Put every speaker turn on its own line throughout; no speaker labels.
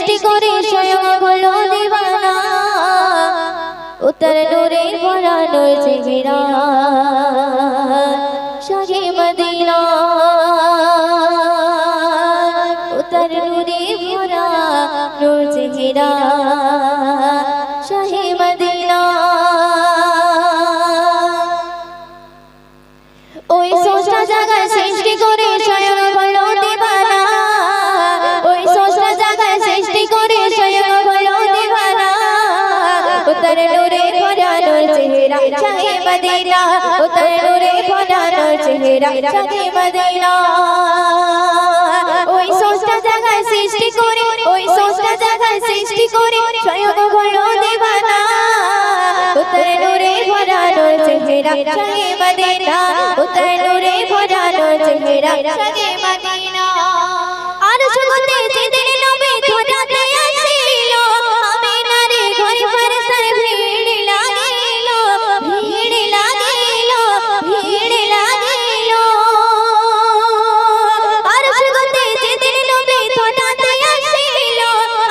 সৃষ্টি করে স্বয়ং হলো দিওয়ানা উত্তর নূরে ভরা নূর চেহারা শাহে মদিনা উত্তর নূরে ভরা নূর চেহারা শাহে মদিনা ওই স্রষ্টা জাগায় সৃষ্টি করে স্বয়ং হলো দিওয়ানা ওই স্রষ্টা জাগায় সৃষ্টি করে স্বয়ং হলো দিওয়ানা উত্তর নূরে ভরা নূর চেহারা শাহে মদিনা উত্তর নূরে ভরা নূর চেহারা শাহে মদিনা ওই স্রষ্টা জাগায় সৃষ্টি করে ওই স্রষ্টা জাগায় সৃষ্টি করে স্বয়ং হলো দিওয়ানা উত্তর নূরে ভরা নূর চেহারা শাহে মদিনা উত্তর নূরে ভরা নূর চেহারা শাহে মদিনা আরশ গতে যেদিন নবী ধরাতে আসিল আমিনার ঘরে ফেরেশতার ভিড় লাগিল ভিড় লাগিল ভিড় লাগিল আরশ গতে যেদিন নবী ধরাতে আসিল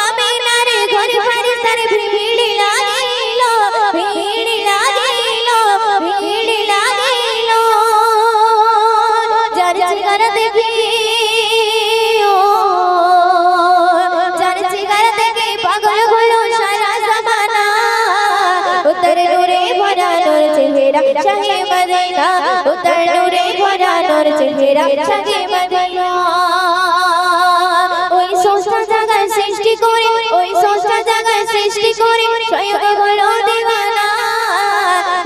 আমিনার ঘরে ফেরেশতার ভিড় লাগিল ভিড় লাগিল ভিড় লাগিল যার চেহারা দেখি যার চেহারা দেখে পাগল হলো সারা জামানা উত্তর নূরে ভরা নূর চেহারা শাহে মদিনা উত্তর নূরে ভরা নূর চেহারা শাহে মদিনা ওই স্রষ্টা জাগায় সৃষ্টি করে ওই স্রষ্টা জাগায় সৃষ্টি করে স্বয়ং হলো দিওয়ানা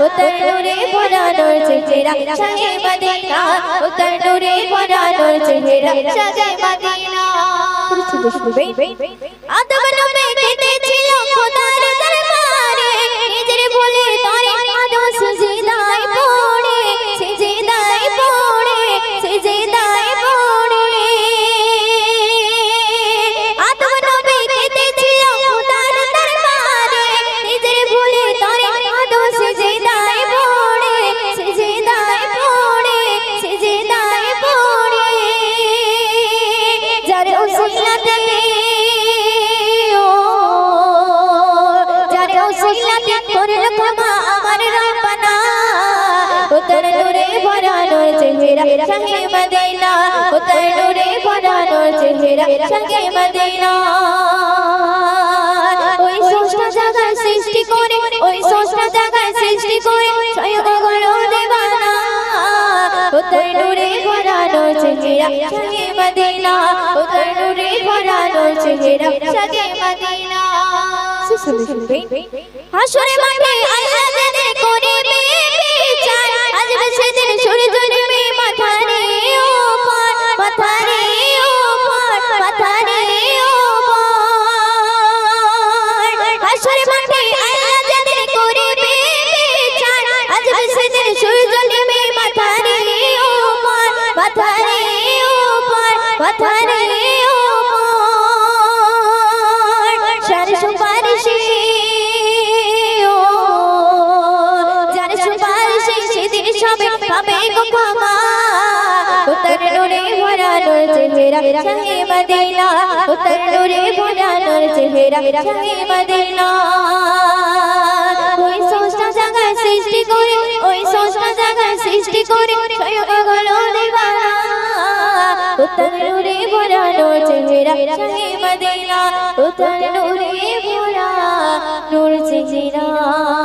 উত্তর নূরে ভরা নূর চেহারা শাহে মদিনা উত্তর নূরে ভরা নূর চেহারা শাহে মদিনা আদম নবী কেঁদেছিল খোদার দরবারে নিজের ভুলে তারে আদম সিজদায় পড়ে সিজদায় পড়ে সিজদায় পড়ে আদম নবী কেঁদেছিল খোদার দরবারে নিজের ভুলে তারে আদম সিজদায় পড়ে সিজদায় পড়ে সিজদায় পড়ে যার উসিলাতে যার উসিলাতে করল ক্ষমা আমার রব্বানা উত্তর নূরে ভরা নূর চেহারা শাহে মদিনা উত্তর নূরে ভরা নূর চেহারা শাহে মদিনা ওই স্রষ্টা জাগায় সৃষ্টি করে ওই স্রষ্টা জাগায় সৃষ্টি করে স্বয়ং হলো দিওয়ানা উত্তর নূরে ভরা নূর চেহারা শাহে মদিনা উত্তর নূরে ভরা নূর চেহারা শাহে মদিনা হাসরে মাঠে আল্লাহ যেদিন করিবে বিচার আসবে সেদিন সূর্য ডুবে মাথারে ওপর মাথারে ওপর মাথারে ওপর হাসরে মাঠে আল্লাহ যেদিন করিবে বিচার আসবে সেদিন সূর্য ডুবে মাথারে ওপর মাথারে ওপর মাথারে ওপর সার সুপারিশে যার সুপারিশে সেদিন সবে পাবে ক্ষমা উত্তর নূরে ভরা নূর চেহারা শাহে মদিনা উত্তর নূরে ভরা নূর চেহারা শাহে মদিনা ওই স্রষ্টা জাগায় সৃষ্টি করে ওই স্রষ্টা জাগায় সৃষ্টি করে স্বয়ং হলো দিওয়ানা উত্তর নূরে ভরা নূর চেহারা শাহে মদিনা উত্তর নূরে ভরা নূর চেহারা